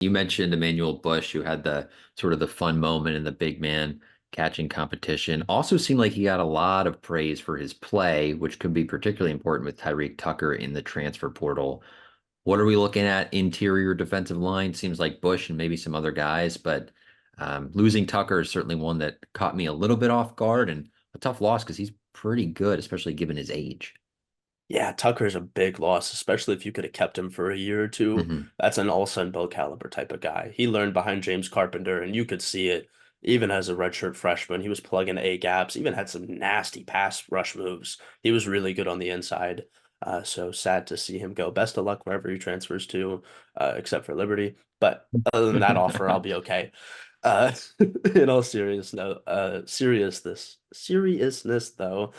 You mentioned Emmanuel Bush, who had the sort of the fun moment in the big man catching competition. Also seemed like he got a lot of praise for his play, which could be particularly important with Tyreek Tucker in the transfer portal. What are we looking at? Interior defensive line seems like Bush and maybe some other guys, but losing Tucker is certainly one that caught me a little bit off guard and a tough loss because he's pretty good, especially given his age. Yeah, Tucker's a big loss, especially if you could have kept him for a year or two. Hmm. That's an all-Sun Bill caliber type of guy. He learned behind James Carpenter, and you could see it even as a redshirt freshman. He was plugging A gaps, even had some nasty pass rush moves. He was really good on the inside. So sad to see him go. Best of luck wherever he transfers to, except for Liberty. But other than that offer, I'll be okay. Uh, in all seriousness though,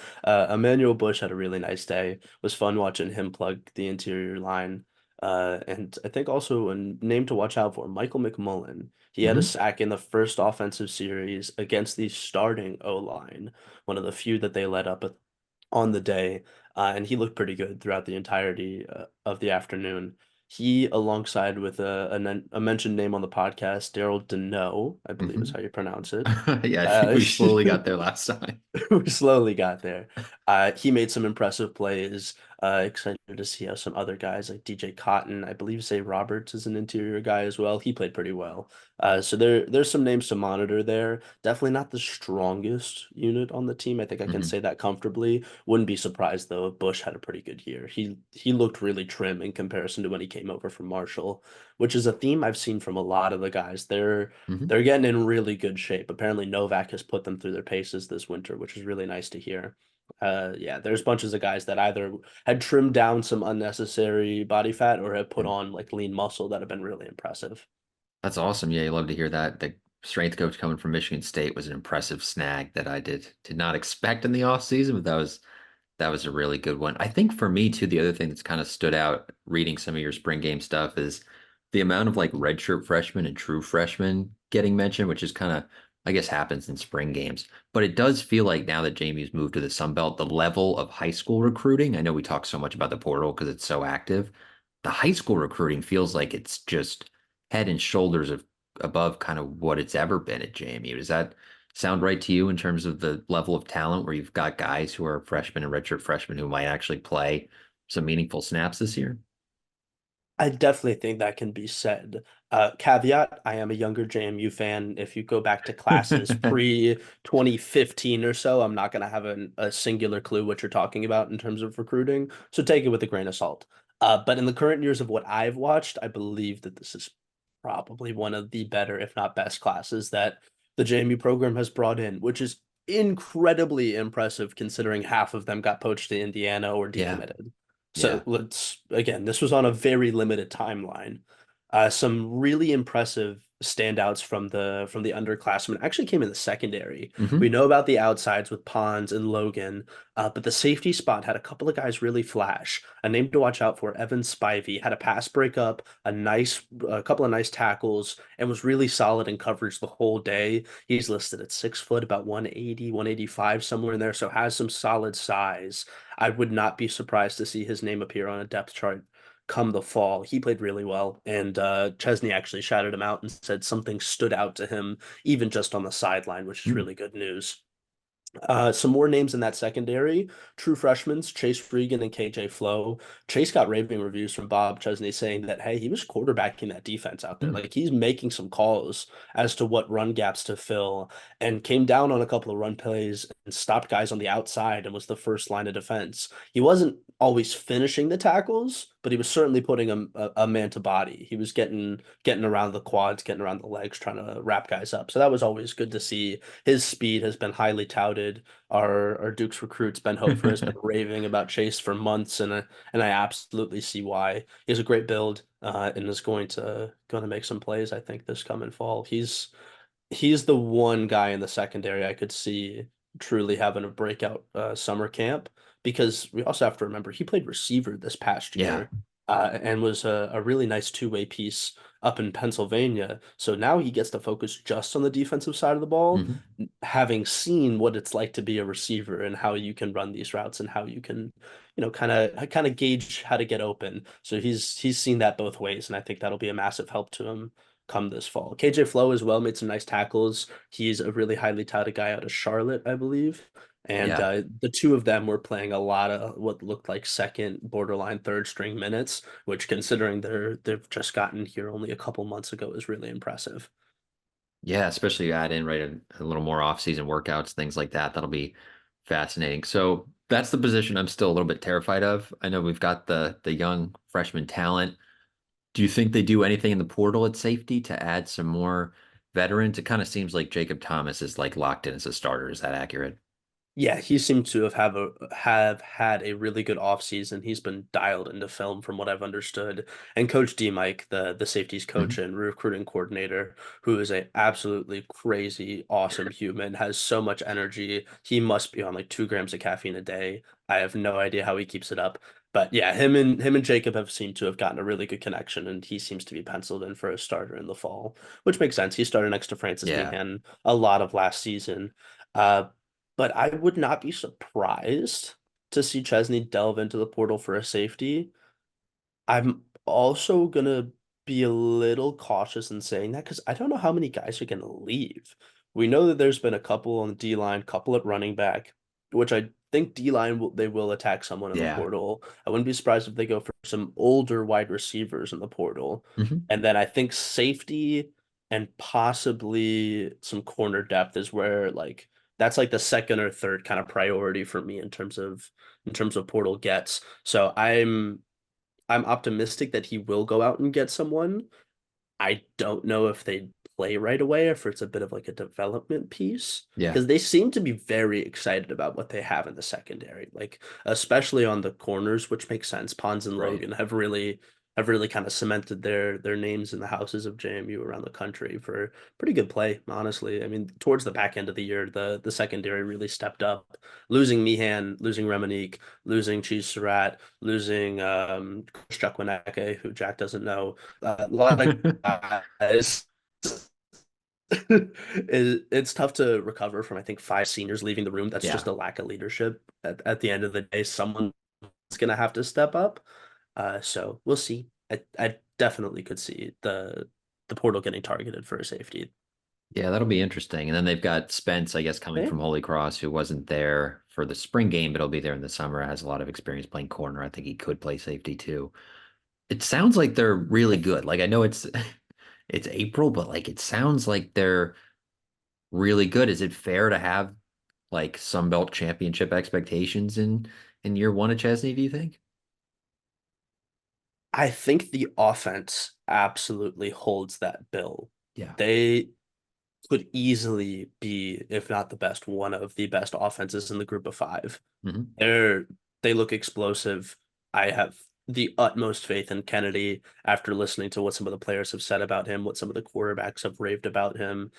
Emmanuel Bush had a really nice day. It was fun watching him plug the interior line. And I think also a name to watch out for, Michael McMullen. He had a Hmm. sack in the first offensive series against the starting O-line, one of the few that they let up on the day, and he looked pretty good throughout the entirety of the afternoon. He, alongside with a mentioned name on the podcast, Daryl Deneau, I believe is Hmm. how you pronounce it. Yeah, I think Uh, we slowly got there last time. we slowly got there. He made some impressive plays. Excited to see how some other guys like DJ Cotton, I believe Zay Roberts is an interior guy as well. He played pretty well. So there's some names to monitor there. Definitely not the strongest unit on the team. I think I can Hmm. say that comfortably. Wouldn't be surprised though if Bush had a pretty good year. He looked really trim in comparison to when he came over from Marshall, which is a theme I've seen from a lot of the guys. Hmm. They're getting in really good shape. Apparently, Novak has put them through their paces this winter, which is really nice to hear. Yeah, there's bunches of guys that either had trimmed down some unnecessary body fat or have put on like lean muscle that have been really impressive. That's awesome. Yeah, you love to hear that. The strength coach coming from Michigan State was an impressive snag that I did not expect in the off season, but that was a really good one. I think for me too, the other thing that's kind of stood out reading some of your spring game stuff is the amount of like redshirt freshmen and true freshmen getting mentioned, which is kind of, I guess, happens in spring games. But it does feel like now that Jamie's moved to the Sun Belt, the level of high school recruiting, I know we talk so much about the portal because it's so active. The high school recruiting feels like it's just head and shoulders above kind of what it's ever been at JMU. Does that sound right to you in terms of the level of talent where you've got guys who are freshmen and redshirt freshmen who might actually play some meaningful snaps this year? I definitely think that can be said. Caveat, I am a younger JMU fan. If you go back to classes pre 2015 or so, I'm not going to have a singular clue what you're talking about in terms of recruiting. So take it with a grain of salt. But in the current years of what I've watched, I believe that this is probably one of the better, if not best, classes that the JMU program has brought in, which is incredibly impressive considering half of them got poached to Indiana or Yeah, decommitted. So yeah. again, this was on a very limited timeline. Some really impressive standouts from the underclassmen actually came in the secondary. We Hmm. know about the outsides with Pons and Logan, but the safety spot had a couple of guys really flash. A name to watch out for, Evan Spivey, had a pass breakup, a couple of nice tackles, and was really solid in coverage the whole day. He's listed at 6 foot, about 180, 185, somewhere in there, so has some solid size. I would not be surprised to see his name appear on a depth chart come the fall. He played really well, and Chesney actually shouted him out and said something stood out to him, even just on the sideline, which is really good news. Some more names in that secondary. True freshmen, Chase Regan and KJ Flowe. Chase got raving reviews from Bob Chesney saying that, hey, he was quarterbacking that defense out there. Hmm. Like he's making some calls as to what run gaps to fill and came down on a couple of run plays and stopped guys on the outside and was the first line of defense. He wasn't always finishing the tackles, but he was certainly putting a man to body. He was getting around the quads, getting around the legs, trying to wrap guys up. So that was always good to see. His speed has been highly touted. Our Duke's recruits Ben Hofer has been raving about Chase for months, and I absolutely see why. He has a great build, and is going to make some plays. I think this coming fall. He's the one guy in the secondary I could see truly having a breakout summer camp because we also have to remember he played receiver this past Yeah. year and was a really nice two-way piece up in Pennsylvania. So now he gets to focus just on the defensive side of the ball, Hmm. having seen what it's like to be a receiver and how you can run these routes and how you can, kind of gauge how to get open. So he's seen that both ways, and I think that'll be a massive help to him come this fall. KJ Flowe as well made some nice tackles. He's a really highly touted guy out of Charlotte, I believe. And Yeah. the two of them were playing a lot of what looked like second, borderline third string minutes, which considering they've just gotten here only a couple months ago is really impressive. Yeah, especially add in right a little more off-season workouts, things like that. That'll be fascinating. So that's the position I'm still a little bit terrified of. I know we've got the young freshman talent. Do you think they do anything in the portal at safety to add some more veterans? It kind of seems like Jacob Thomas is like locked in as a starter. Is that accurate? Yeah, he seemed to have had a really good offseason. He's been dialed into film from what I've understood. And Coach D Mike, the safeties coach Mhm. and recruiting coordinator, who is a absolutely crazy, awesome human, has so much energy. He must be on like 2 grams of caffeine a day. I have no idea how he keeps it up. But yeah, him and Jacob have seemed to have gotten a really good connection, and he seems to be penciled in for a starter in the fall, which makes sense. He started next to Francis Yeah. Meehan a lot of last season. Uh, but I would not be surprised to see Chesney delve into the portal for a safety. I'm also gonna be a little cautious in saying that because I don't know how many guys are gonna leave. We know that there's been a couple on the D line, couple at running back, which I think D line they will attack someone in the Yeah. portal. I wouldn't be surprised if they go for some older wide receivers in the portal. Hmm. And then I think safety and possibly some corner depth is where like that's like the second or third kind of priority for me in terms of portal gets. So I'm optimistic that he will go out and get someone. I don't know if they play right away or if it's a bit of like a development piece Yeah. because they seem to be very excited about what they have in the secondary, like especially on the corners, which makes sense. Pons and Right. Logan have really kind of cemented their names in the houses of JMU around the country for pretty good play, honestly. I mean, towards the back end of the year, the secondary really stepped up. Losing Meehan, losing Reminique, losing Cheese Surratt, losing Chuck Wineke, who Jack doesn't know. A lot of guys it's tough to recover from, I think, 5 seniors leaving the room. That's just Yeah. a lack of leadership. At the end of the day, someone's going to have to step up. So we'll see. I definitely could see the portal getting targeted for a safety. Yeah, that'll be interesting. And then they've got Spence, I guess, coming Okay. from Holy Cross, who wasn't there for the spring game, but he'll be there in the summer. Has a lot of experience playing corner. I think he could play safety too. It sounds like they're really good. Like I know it's it's April, but like it sounds like they're really good. Is it fair to have like Sun Belt championship expectations in year one of Chesney, do you think? I think the offense absolutely holds that bill. Yeah. They could easily be, if not the best, one of the best offenses in the group of five. Hmm. They're they look explosive. I have the utmost faith in Kennedy after listening to what some of the players have said about him, what some of the quarterbacks have raved about him.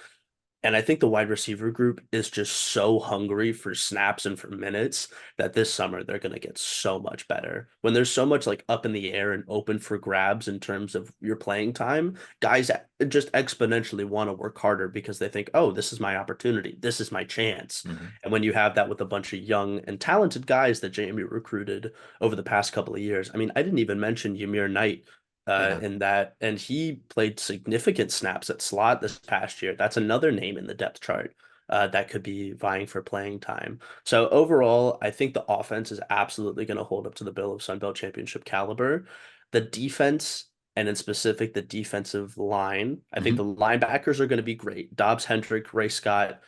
And I think the wide receiver group is just so hungry for snaps and for minutes that this summer they're going to get so much better. When there's so much like up in the air and open for grabs in terms of your playing time, guys just exponentially want to work harder because they think, oh, this is my opportunity. This is my chance. Hmm. And when you have that with a bunch of young and talented guys that JMU recruited over the past couple of years, I mean, I didn't even mention Ymir Knight Yeah. in that, and he played significant snaps at slot this past year. That's another name in the depth chart that could be vying for playing time. So overall, I think the offense is absolutely going to hold up to the bill of Sun Belt Championship caliber. The defense, and in specific, the defensive line, I think the Hmm. linebackers are going to be great. Dobbs Hendrick, Ray Scott,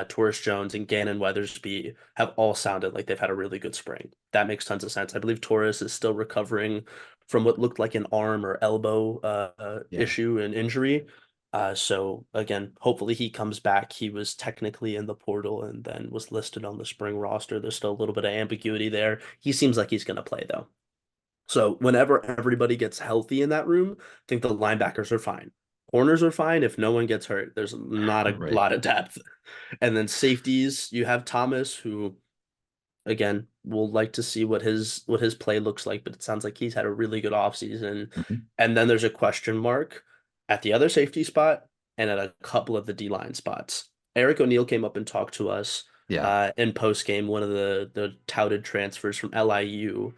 Torres Jones, and Gannon Weathersby have all sounded like they've had a really good spring. That makes tons of sense. I believe Torres is still recovering from what looked like an arm or elbow Yeah. issue and injury. So again, hopefully he comes back. He was technically in the portal and then was listed on the spring roster. There's still a little bit of ambiguity there. He seems like he's going to play though. So whenever everybody gets healthy in that room, I think the linebackers are fine. Corners are fine if no one gets hurt. There's not a Right. lot of depth. And then safeties, you have Thomas, who again, we'll like to see what his play looks like, but it sounds like he's had a really good offseason. Hmm. And then there's a question mark at the other safety spot and at a couple of the D line spots. Eric O'Neill came up and talked to us Yeah. in post game, one of the touted transfers from LIU.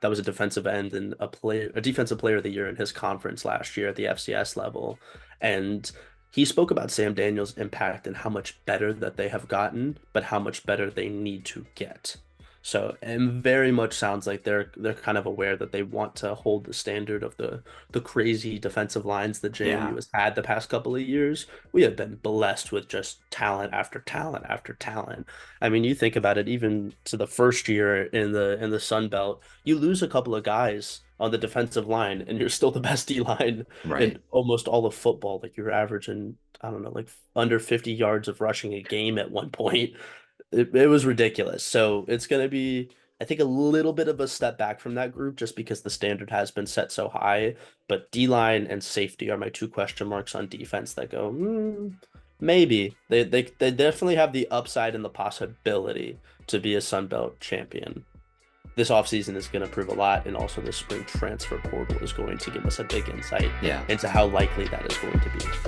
that was a defensive end and a defensive player of the year in his conference last year at the FCS level. And he spoke about Sam Daniels' impact and how much better that they have gotten, but how much better they need to get. So, and very much sounds like they're kind of aware that they want to hold the standard of the crazy defensive lines that JMU Yeah. has had the past couple of years. We have been blessed with just talent after talent after talent. I mean, you think about it, even to the first year in the Sun Belt, you lose a couple of guys on the defensive line, and you're still the best D line Right. in almost all of football. Like you're averaging, I don't know, like under 50 yards of rushing a game at one point. It was ridiculous. So it's going to be, I think, a little bit of a step back from that group just because the standard has been set so high. But D line and safety are my two question marks on defense that go, maybe. They definitely have the upside and the possibility to be a Sun Belt champion. This offseason is going to prove a lot, and also the spring transfer portal is going to give us a big insight Yeah. into how likely that is going to be.